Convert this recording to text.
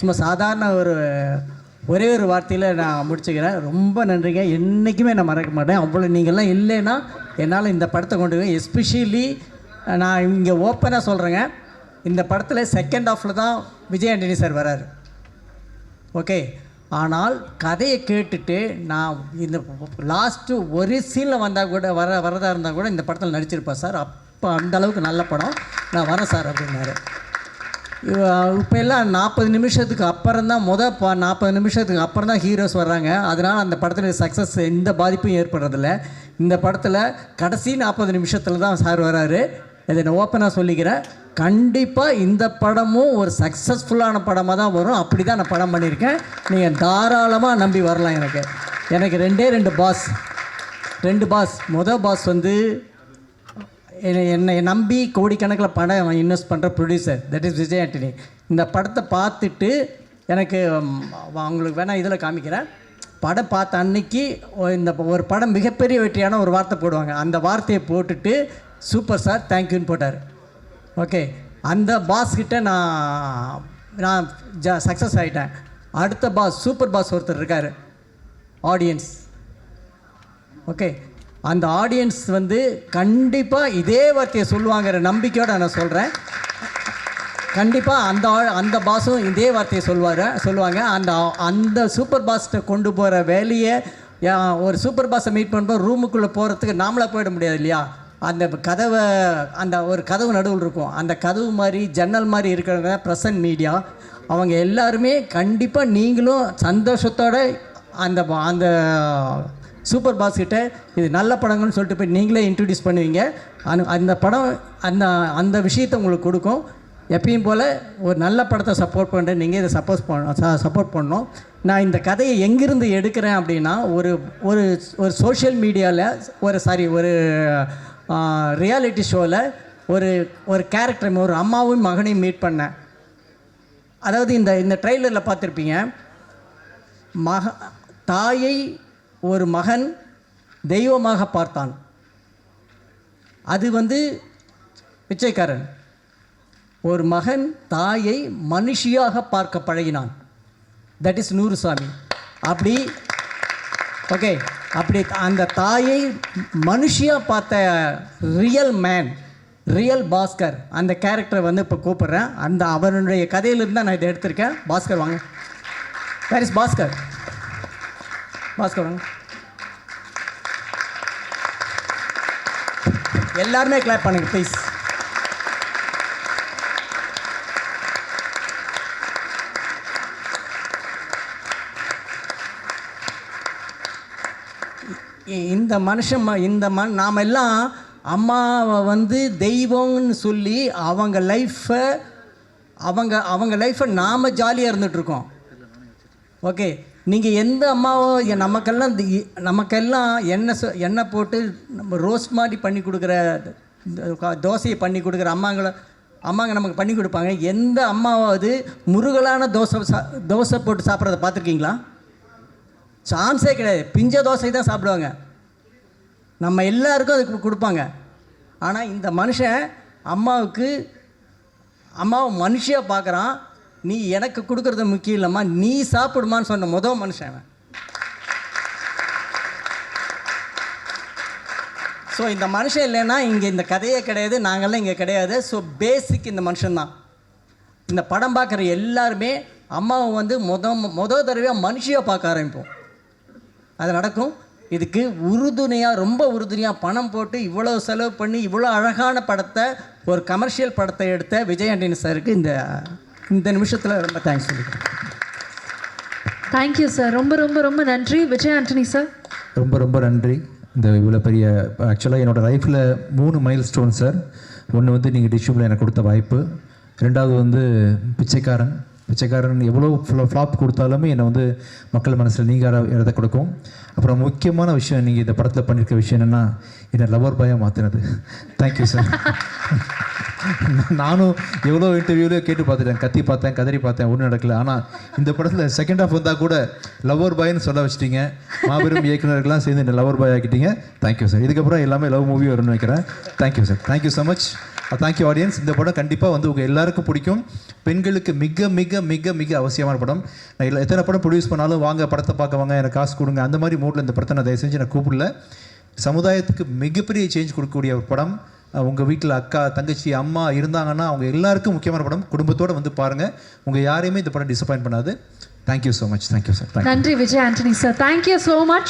சும்மா சாதாரண ஒரே ஒரு வார்த்தையில் நான் முடிச்சுக்கிறேன். ரொம்ப நன்றிங்க. என்றைக்குமே நான் மறக்க மாட்டேன். அவ்வளோ நீங்கள்லாம் இல்லைன்னா என்னால் இந்த படத்தை கொண்டு போய் எஸ்பெஷலி நான் இங்கே ஓப்பனாக சொல்கிறேங்க, இந்த படத்தில் செகண்ட் ஹாஃபில் தான் விஜய் ஆண்டனி சார் வராரு. ஓகே, ஆனால் கதையை கேட்டுட்டு நான் இந்த லாஸ்ட்டு ஒரு சீனில் வந்தால் கூட வரதாக இருந்தால் கூட இந்த படத்தில் நடிச்சிருப்பேன் சார். அப்போ அந்தளவுக்கு நல்ல படம், நான் வரேன் சார் அப்படின்னாரு. இப்போ எல்லாம் 40 நிமிஷத்துக்கு அப்புறம் தான் 40 நிமிஷத்துக்கு அப்புறம் தான் ஹீரோஸ் வர்றாங்க. அதனால் அந்த படத்தில் சக்ஸஸ் எந்த பாதிப்பும் ஏற்படுறதில்ல. இந்த படத்தில் கடைசி 40 நிமிஷத்தில் தான் சார் வராரு. இதை நான் ஓப்பனாக சொல்லிக்கிறேன். கண்டிப்பாக இந்த படமும் ஒரு சக்ஸஸ்ஃபுல்லான படமாக தான் வரும். அப்படி தான் நான் படம் பண்ணியிருக்கேன். நீங்கள் தாராளமாக நம்பி வரலாம். எனக்கு ரெண்டு பாஸ். மொதல் பாஸ் வந்து என்னை நம்பி கோடிக்கணக்கில் படம் இன்வெஸ்ட் பண்ணுற producer, that is Vijay Antony. இந்த படத்தை பார்த்துட்டு எனக்கு அவங்களுக்கு வேணால் இதில் காமிக்கிறேன். படம் பார்த்த அன்னைக்கு இந்த ஒரு படம் மிகப்பெரிய வெற்றியான ஒரு வார்த்தை போடுவாங்க. அந்த வார்த்தையை போட்டுட்டு சூப்பர் சார் தேங்க்யூன்னு போட்டார். ஓகே, அந்த பாஸ்கிட்ட நான் சக்ஸஸ் ஆகிட்டேன். அடுத்த பாஸ், சூப்பர் பாஸ் ஒருத்தர் இருக்கார், ஆடியன்ஸ். ஓகே, அந்த ஆடியன்ஸ் வந்து கண்டிப்பாக இதே வார்த்தையை சொல்லுவாங்கிற நம்பிக்கையோடு நான் சொல்கிறேன். கண்டிப்பாக அந்த பாஸும் இதே வார்த்தையை சொல்லுவாங்க. அந்த சூப்பர் பாஸ்ட்டை கொண்டு போகிற வேலையை, ஒரு சூப்பர் பாஸை மீட் பண்ணும்போது ரூமுக்குள்ளே போகிறதுக்கு நாமளாக போயிட முடியாது இல்லையா? அந்த கதவை, அந்த ஒரு கதவு நடுவில் இருக்கும், அந்த கதவு மாதிரி ஜன்னல் மாதிரி இருக்கிறவங்க ப்ரெசன்ட் மீடியா, அவங்க எல்லாருமே கண்டிப்பாக நீங்களும் சந்தோஷத்தோடு அந்த சூப்பர் பாஸ் கிட்ட இது நல்ல படங்கள்னு சொல்லிட்டு போய் நீங்களே இன்ட்ரடியூஸ் பண்ணுவீங்க. அந்த படம் அந்த விஷயத்தை உங்களுக்கு கொடுக்கும். எப்பயும் போல் ஒரு நல்ல படத்தை சப்போர்ட் பண்ணுறேன், நீங்கள் இதை சப்போர்ட் பண்ணணும். நான் இந்த கதையை எங்கேருந்து எடுக்கிறேன் அப்படின்னா, ஒரு சோஷியல் மீடியாவில் ஒரு ரியாலிட்டி ஷோவில் ஒரு கேரக்டர், ஒரு அம்மாவும் மகனையும் மீட் பண்ணேன். அதாவது இந்த ட்ரெய்லரில் பார்த்துருப்பீங்க, தாயை ஒரு மகன் தெய்வமாக பார்த்தான். அது வந்து பிச்சைக்காரன். ஒரு மகன் தாயை மனுஷியாக பார்க்க பழகினான், தட் இஸ் நூறுசாமி. அப்படி அந்த தாயை மனுஷியாக பார்த்த ரியல் பாஸ்கர், அந்த கேரக்டரை வந்து இப்போ கூப்பிட்றேன். அவனுடைய கதையிலிருந்து தான் நான் இதை எடுத்திருக்கேன். பாஸ்கர் வாங்க. வேர் இஸ் பாஸ்கர் வாங்க. எல்லாருமே கிளாப் பண்ணுங்க ப்ளீஸ். நாம் எல்லாம் அம்மாவை வந்து தெய்வம்னு சொல்லி அவங்க லைஃப்பை நாம் ஜாலியாக இருந்துகிட்ருக்கோம். ஓகே, நீங்கள் எந்த அம்மாவோ நமக்கெல்லாம் எண்ணெய் போட்டு நம்ம ரோஸ்ட் மாதிரி பண்ணி கொடுக்குற, தோசையை பண்ணி கொடுக்குற அம்மாங்க நமக்கு பண்ணி கொடுப்பாங்க. எந்த அம்மாவாவது முருகலான தோசை போட்டு சாப்பிட்றத பார்த்துருக்கீங்களா? சான்ஸே கிடையாது. பிஞ்ச தோசை தான் சாப்பிடுவாங்க. நம்ம எல்லாருக்கும் அதுக்கு கொடுப்பாங்க. ஆனால் இந்த மனுஷன் அம்மாவை மனுஷியாக பார்க்குறான். நீ எனக்கு கொடுக்குறது முக்கியம் இல்லைம்மா, நீ சாப்பிடுமான்னு சொன்ன முதல் மனுஷன். ஸோ இந்த மனுஷன் இல்லைன்னா இங்கே இந்த கதையே கிடையாது, நாங்கள்லாம் இங்கே கிடையாது. ஸோ பேசிக் இந்த மனுஷன்தான். இந்த படம் பார்க்குற எல்லாருமே அம்மாவை வந்து முதல் தடவையாக மனுஷியாக பார்க்க ஆரம்பிப்போம். அது நடக்கும். இதுக்கு ரொம்ப உறுதுணையாக பணம் போட்டு இவ்வளோ செலவு பண்ணி இவ்வளோ அழகான படத்தை, ஒரு கமர்ஷியல் படத்தை எடுத்த விஜய் ஆண்டனி சாருக்கு இந்த நிமிஷத்தில் ரொம்ப தேங்க்ஸ் சொல்லிக்கிறேன். Thank you sir. ரொம்ப நன்றி விஜய் ஆண்டனி சார். ரொம்ப நன்றி. இந்த இவ்வளோ பெரிய, ஆக்சுவலாக என்னோடய லைஃப்பில் 3 மைல் ஸ்டோன் சார். ஒன்று வந்து நீங்கள் டிஷ்யூமில் எனக்கு கொடுத்த வாய்ப்பு, 2வது வந்து பிச்சைக்காரன் எவ்வளோ ஃப்ளாப் கொடுத்தாலுமே என்னை வந்து மக்கள் மனசில் நீங்கள் எழுத கொடுக்கும். அப்புறம் முக்கியமான விஷயம், நீங்கள் இந்த படத்தில் பண்ணியிருக்க விஷயம் என்னென்னா, என்னை லவர் பாயாக மாற்றினது. Thank you sir. நானும் எவ்வளோ இன்டர்வியூவிலே கேட்டு பார்த்துட்டேன், கதறி பார்த்தேன், ஒன்றும் நடக்கல. ஆனால் இந்த படத்தில் செகண்ட் ஹாஃப் வந்தால் கூட லவர் பாய்னு சொல்ல வச்சிட்டிங்க. மாபெரும் இயக்குநர்கள்லாம் சேர்ந்து என்னை லவர் பாய் ஆக்கிட்டீங்க. Thank you sir. இதுக்கப்புறம் எல்லாமே லவ் மூவி வரும்னு வைக்கிறேன். Thank you sir. Thank you so much. Thank you audience. இந்த படம் கண்டிப்பாக வந்து உங்கள் எல்லாருக்கும் பிடிக்கும். பெண்களுக்கு மிக மிக மிக மிக அவசியமான படம். நான் எத்தனை படம் ப்ரொடியூஸ் பண்ணாலும் வாங்க படத்தை பார்க்க வாங்க எனக்கு காசு கொடுங்க அந்த மாதிரி மூடில் இந்த படத்தை நான் தயவு செஞ்சு நான் கூப்பிடல. சமுதாயத்துக்கு மிகப்பெரிய சேஞ்ச் கொடுக்கக்கூடிய ஒரு படம். உங்கள் வீட்டில் அக்கா தங்கச்சி அம்மா இருந்தாங்கன்னா அவங்க எல்லாருக்கும் முக்கியமான படம். குடும்பத்தோடு வந்து பாருங்கள். உங்கள் யாரையுமே இந்த படம் டிசப்பாயின்ட் பண்ணாது. Thank you so much. Thank you sir. நன்றி Vijay Antony sir. Thank you so much.